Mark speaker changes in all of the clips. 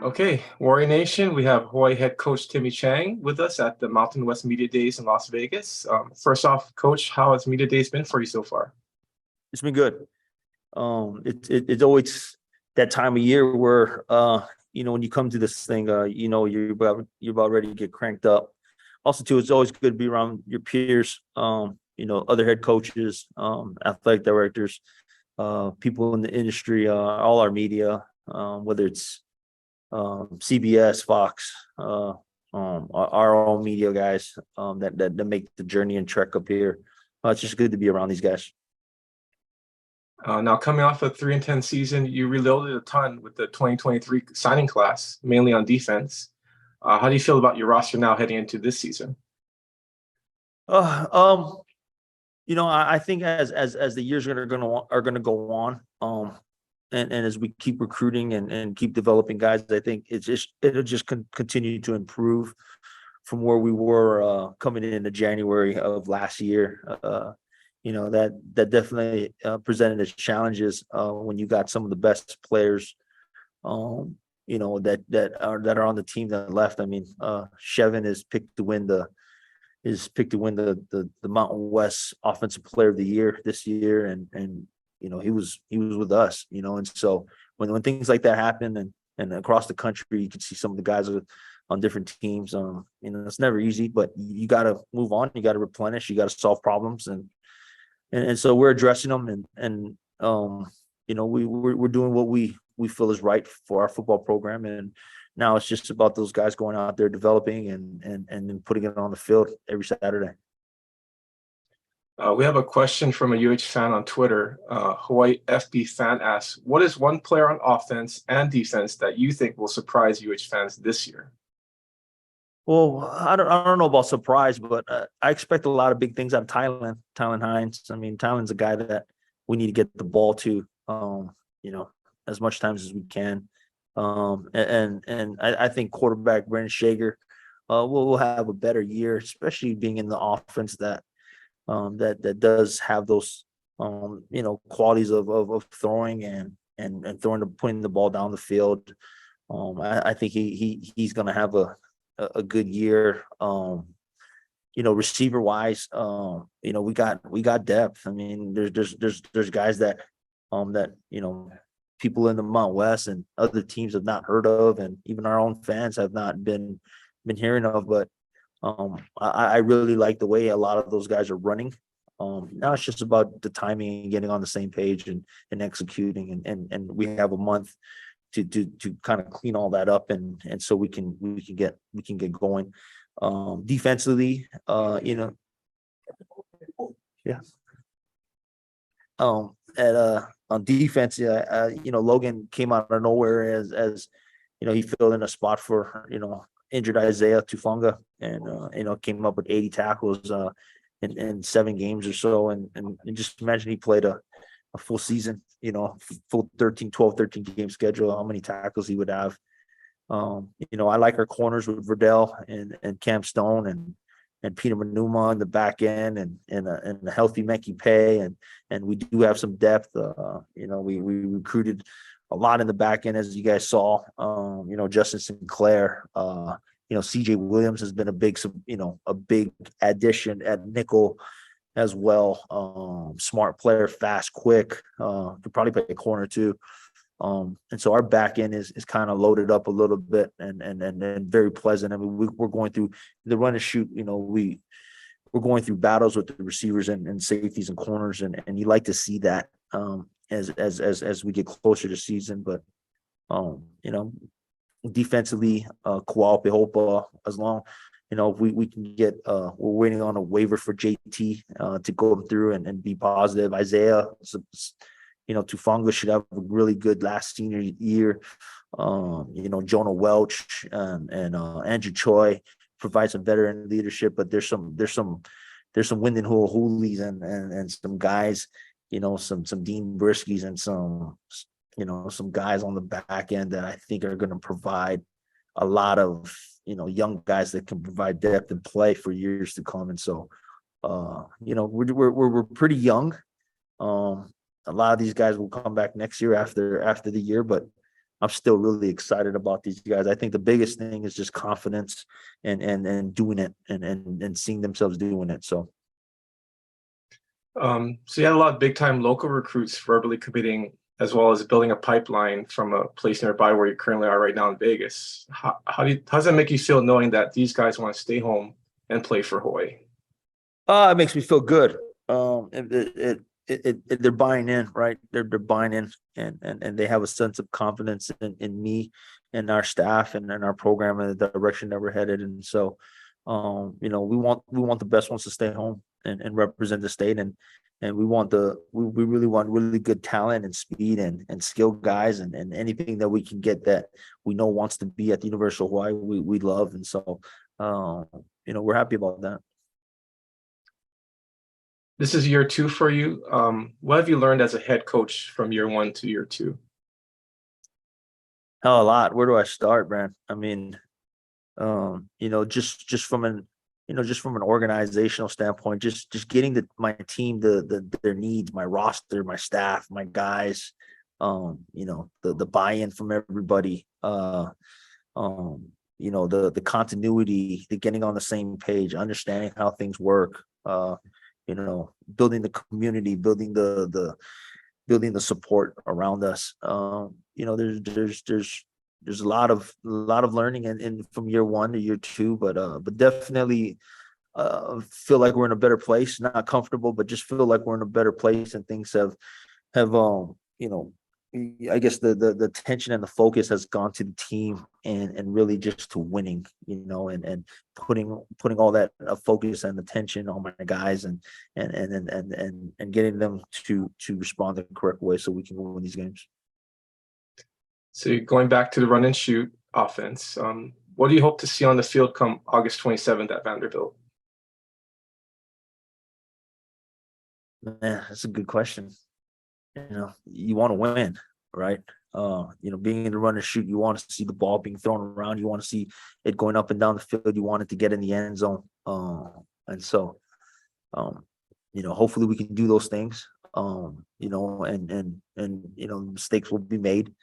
Speaker 1: Okay, Warrior Nation, we have Hawaii head coach Timmy Chang with us at the Mountain West Media Days in Las Vegas. First off, coach, how has Media Days been for you so far?
Speaker 2: It's been good. It's always that time of year where when you come to this thing, you're about ready to get cranked up. Also, too, it's always good to be around your peers, other head coaches, athletic directors, people in the industry, all our media, whether it's CBS, Fox, our own media guys that make the journey and trek up here. It's just good to be around these guys.
Speaker 1: Now, coming off a 3-10 season, you reloaded a ton with the 2023 signing class, mainly on defense. How do you feel about your roster now heading into this season?
Speaker 2: I think as the years are gonna go on, and as we keep recruiting and keep developing guys, I think it'll just continue to improve from where we were coming into January of last year. That definitely presented as challenges when you got some of the best players, that are on the team that left. I mean, Shevin is picked to win the Mountain West Offensive Player of the Year this year, and he was with us, and so when things like that happen and across the country, you can see some of the guys on different teams. It's never easy, but you got to move on, you got to replenish, you got to solve problems, and so we're addressing them, and we're doing what we feel is right for our football program, and now it's just about those guys going out there developing and then putting it on the field every Saturday.
Speaker 1: We have a question from a UH fan on Twitter. Hawaii FB fan asks, what is one player on offense and defense that you think will surprise UH fans this year?
Speaker 2: Well, I don't know about surprise, but I expect a lot of big things out of Tylen Hines. I mean, Tylen's a guy that we need to get the ball to, as much times as we can. And I think quarterback Brendan Shager will have a better year, especially being in the offense that does have those qualities of throwing and putting the ball down the field. I think he's going to have a good year. Receiver wise, we got depth. I mean, there's guys that people in the Mount West and other teams have not heard of, and even our own fans have not been hearing of. But I really like the way a lot of those guys are running. Now it's just about the timing and getting on the same page and executing, and we have a month to kind of clean all that up, and so we can get going. Defensively, yeah. On defense, Logan came out of nowhere as he filled in a spot for injured Isaiah Tufunga, and came up with 80 tackles in 7 games or so, and just imagine he played a full season, full 13 game schedule, how many tackles he would have. I like our corners with Verdell and Cam Stone and Peter Manuma on the back end, and a healthy Menke Pay, and we do have some depth. We recruited a lot in the back end, as you guys saw. Justin Sinclair, CJ Williams has been a big addition at nickel as well. Smart player, fast, quick, could probably play a corner too. And so our back end is kind of loaded up a little bit and very pleasant. I mean, we're going through the run and shoot, we're going through battles with the receivers and safeties and corners, and you like to see that as we get closer to season. But defensively, Kawal Pehopa, as long if we can get we're waiting on a waiver for JT to go through and be positive. Isaiah, Tufunga should have a really good last senior year. Jonah Welch and Andrew Choi provide some veteran leadership, but there's some Wyndon Hoolies and some guys, some Dean Briskys and some guys on the back end that I think are going to provide a lot of young guys that can provide depth and play for years to come. And so we're pretty young. A lot of these guys will come back next year after the year, but I'm still really excited about these guys. I think the biggest thing is just confidence and doing it and seeing themselves doing it. So
Speaker 1: So you had a lot of big time local recruits verbally committing, as well as building a pipeline from a place nearby where you currently are right now in Vegas. How does that make you feel knowing that these guys want to stay home and play for Hawaii?
Speaker 2: it makes me feel good. They're buying in, right? They're buying in, and they have a sense of confidence in me and our staff and our program and the direction that we're headed. And so, we want the best ones to stay home and represent the state, and we really want really good talent and speed and skilled guys and anything that we can get that we know wants to be at the University of Hawaii, we love. And so, we're happy about that.
Speaker 1: This is year two for you. What have you learned as a head coach from year one to year two?
Speaker 2: Hell, a lot. Where do I start, man? I mean, just from an organizational standpoint, just getting my team their needs, my roster, my staff, my guys, the buy-in from everybody, the continuity, the getting on the same page, understanding how things work, building the community, building the support around us. There's a lot of learning in from year one to year two, but definitely feel like we're in a better place. Not comfortable, but just feel like we're in a better place, and things have I guess the tension and the focus has gone to the team and really just to winning, and putting all that focus and attention on my guys and getting them to respond the correct way so we can win these games.
Speaker 1: So you're going back to the run and shoot offense. What do you hope to see on the field come August 27th at Vanderbilt?
Speaker 2: Man, that's a good question. You want to win, right? Being in the run and shoot, you want to see the ball being thrown around. You want to see it going up and down the field. You want it to get in the end zone. And so, hopefully we can do those things. Mistakes will be made.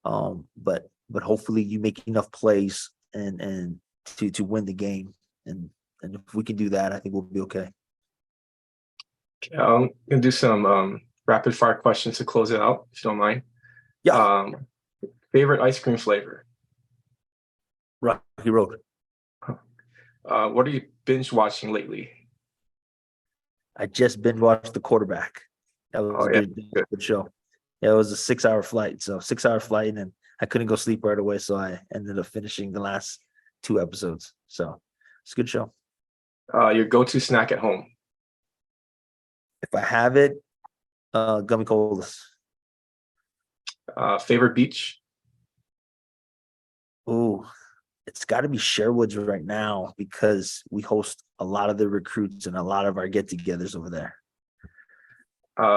Speaker 2: But hopefully you make enough plays and to win the game. And if we can do that, I think we'll be okay.
Speaker 1: I'm gonna do some rapid fire questions to close it out, if you don't mind.
Speaker 2: Yeah.
Speaker 1: Favorite ice cream flavor?
Speaker 2: Rocky Road.
Speaker 1: What are you binge watching lately?
Speaker 2: I just binge watched The Quarterback. That was good show. Yeah, it was a 6-hour flight. So 6-hour flight, and I couldn't go sleep right away. So I ended up finishing the last 2 episodes. So it's a good show.
Speaker 1: Your go-to snack at home?
Speaker 2: If I have it, gummy colas.
Speaker 1: Favorite beach?
Speaker 2: Ooh, it's got to be Sherwood's right now because we host a lot of the recruits and a lot of our get-togethers over there.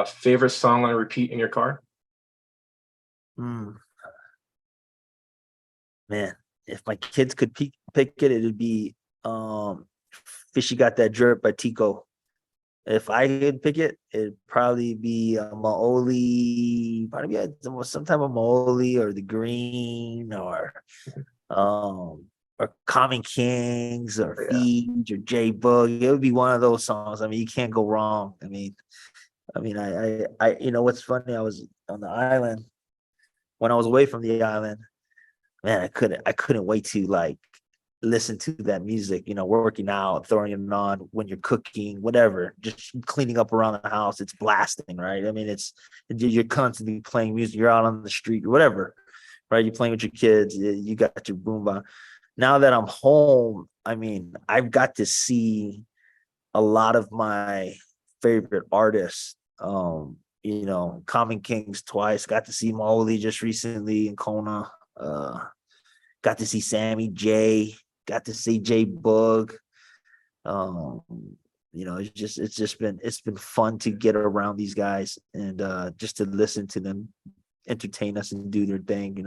Speaker 1: Favorite song on repeat in your car?
Speaker 2: Man, if my kids could pick it, it'd be Fishy Got That Drip by Tico. If I could pick it, it'd probably be Maoli, probably some type of Maoli or The Green or Common Kings or Feed or J Bug. It would be one of those songs. I mean, you can't go wrong. I mean, what's funny? I was on the island when I was away from the island. Man, I couldn't wait to like listen to that music, working out, throwing it on when you're cooking, whatever, just cleaning up around the house. It's blasting, right? I mean, you're constantly playing music. You're out on the street or whatever, right? You're playing with your kids. You got your boombox. Now that I'm home, I mean, I've got to see a lot of my favorite artists. Common Kings twice. Got to see Molly just recently in Kona. Got to see Sammy J. Got to see J Bug. It's been fun to get around these guys and just to listen to them entertain us and do their thing.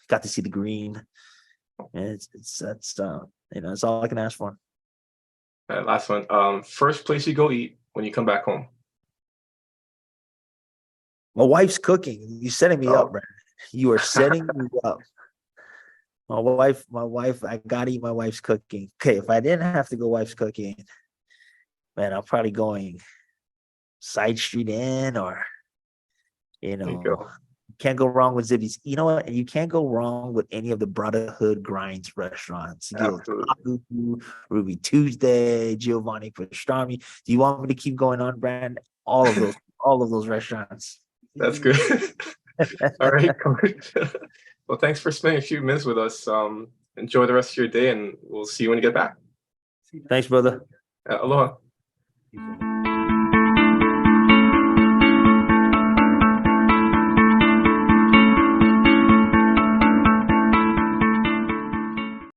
Speaker 2: Got to see The Green, and that's all I can ask for.
Speaker 1: All right, last one. First place you go eat when you come back home?
Speaker 2: My wife's cooking. You're setting me up, man. You are setting me up. My wife, I gotta eat my wife's cooking. Okay, if I didn't have to go wife's cooking, man, I'm probably going side street in or, you
Speaker 1: There you
Speaker 2: know,
Speaker 1: go.
Speaker 2: can't go wrong with Zibby's. You know what? And you can't go wrong with any of the Brotherhood Grinds restaurants. You go
Speaker 1: Absolutely.
Speaker 2: Taku, Ruby Tuesday, Giovanni Pastrami. Do you want me to keep going on, Brand? All of those restaurants.
Speaker 1: That's good. All right. Well, thanks for spending a few minutes with us. Enjoy the rest of your day, and we'll see you when you get back.
Speaker 2: Thanks, brother.
Speaker 1: Aloha.